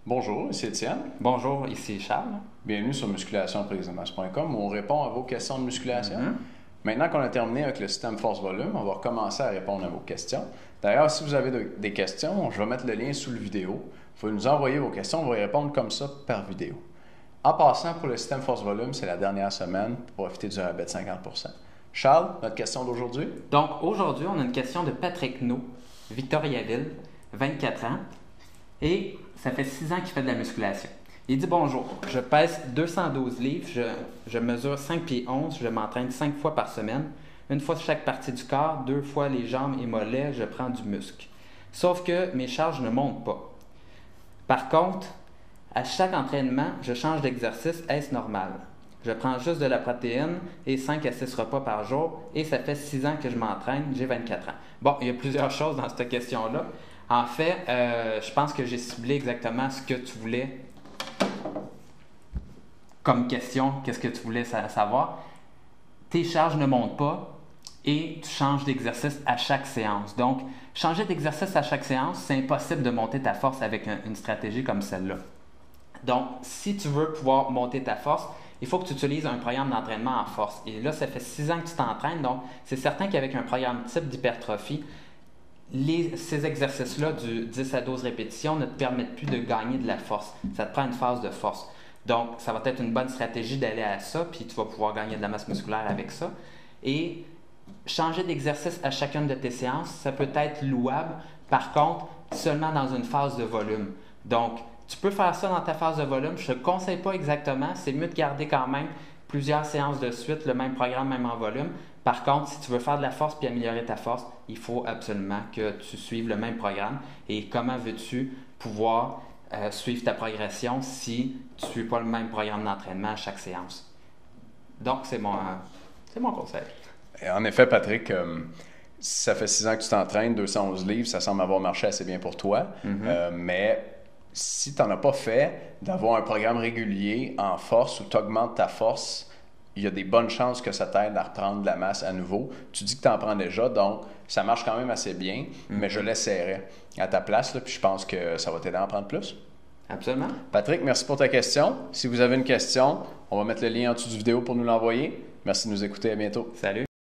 Bonjour, ici Étienne. Bonjour, ici Charles. Bienvenue sur musculationprisemasse.com où on répond à vos questions de musculation. Maintenant qu'on a terminé avec le système force-volume, on va recommencer à répondre à vos questions. D'ailleurs, si vous avez des questions, je vais mettre le lien sous la vidéo. Vous pouvez nous envoyer vos questions, on va y répondre comme ça par vidéo. En passant, pour le système force-volume, c'est la dernière semaine pour profiter du rabais de 50%. Charles, notre question d'aujourd'hui? Donc, aujourd'hui, on a une question de Patrick No, Victoriaville, 24 ans, et ça fait 6 ans qu'il fait de la musculation. Il dit: bonjour, je pèse 212 livres, je mesure 5 pieds 11, je m'entraîne 5 fois par semaine, une fois chaque partie du corps, 2 fois les jambes et mollets, je prends du muscle. Sauf que mes charges ne montent pas. Par contre, à chaque entraînement, je change d'exercice, est-ce normal? Je prends juste de la protéine et 5 à 6 repas par jour et ça fait 6 ans que je m'entraîne, j'ai 24 ans. Bon, il y a plusieurs choses dans cette question-là. En fait, je pense que j'ai ciblé exactement ce que tu voulais comme question, qu'est-ce que tu voulais savoir. Tes charges ne montent pas et tu changes d'exercice à chaque séance. Donc, changer d'exercice à chaque séance, c'est impossible de monter ta force avec une stratégie comme celle-là. Donc, si tu veux pouvoir monter ta force, il faut que tu utilises un programme d'entraînement en force. Et là, ça fait 6 ans que tu t'entraînes, donc c'est certain qu'avec un programme type d'hypertrophie, ces exercices-là du 10 à 12 répétitions ne te permettent plus de gagner de la force. Ça te prend une phase de force. Donc, ça va être une bonne stratégie d'aller à ça, puis tu vas pouvoir gagner de la masse musculaire avec ça. Et changer d'exercice à chacune de tes séances, ça peut être louable. Par contre, seulement dans une phase de volume. Donc, tu peux faire ça dans ta phase de volume. Je ne te conseille pas exactement. C'est mieux de garder quand même plusieurs séances de suite, le même programme, même en volume. Par contre, si tu veux faire de la force puis améliorer ta force, il faut absolument que tu suives le même programme. Et comment veux-tu pouvoir suivre ta progression si tu ne suis pas le même programme d'entraînement à chaque séance? Donc, c'est mon conseil. Et en effet, Patrick, ça fait 6 ans que tu t'entraînes, 211 livres, ça semble avoir marché assez bien pour toi. Mais si tu n'en as pas fait, d'avoir un programme régulier en force où tu augmentes ta force, il y a des bonnes chances que ça t'aide à reprendre de la masse à nouveau. Tu dis que tu en prends déjà, donc ça marche quand même assez bien, mais je l'essaierai à ta place, là, puis je pense que ça va t'aider à en prendre plus. Absolument. Patrick, merci pour ta question. Si vous avez une question, on va mettre le lien en dessous du vidéo pour nous l'envoyer. Merci de nous écouter. À bientôt. Salut.